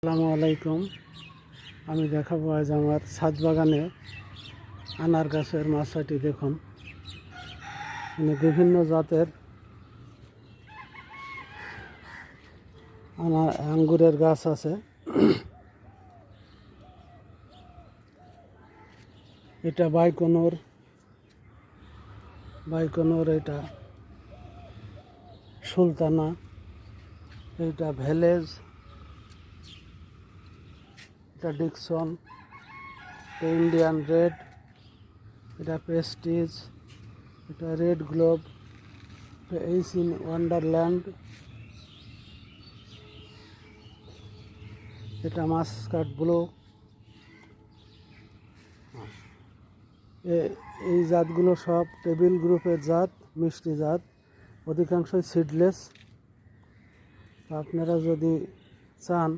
আসসালামু আলাইকুম। আমি দেখাবো আজ আমার ছাদ বাগানে আনার গাছের মাচাটি। দেখুন, বিভিন্ন জাতের আঙ্গুরের গাছ আছে। এটা বাইকনোর, এটা সুলতানা, এটা ভ্যালেজ, এটা ডিকসন, এটা ইন্ডিয়ান রেড, এটা প্রেস্টিজ, এটা রেড গ্লোব, এটা এইস ইন ওয়ান্ডারল্যান্ড, এটা মাস্কাট ব্লু। এই জাতগুলো সব টেবিল গ্রুপের জাত, মিষ্টি জাত, অধিকাংশই সিডলেস। আপনারা যদি চান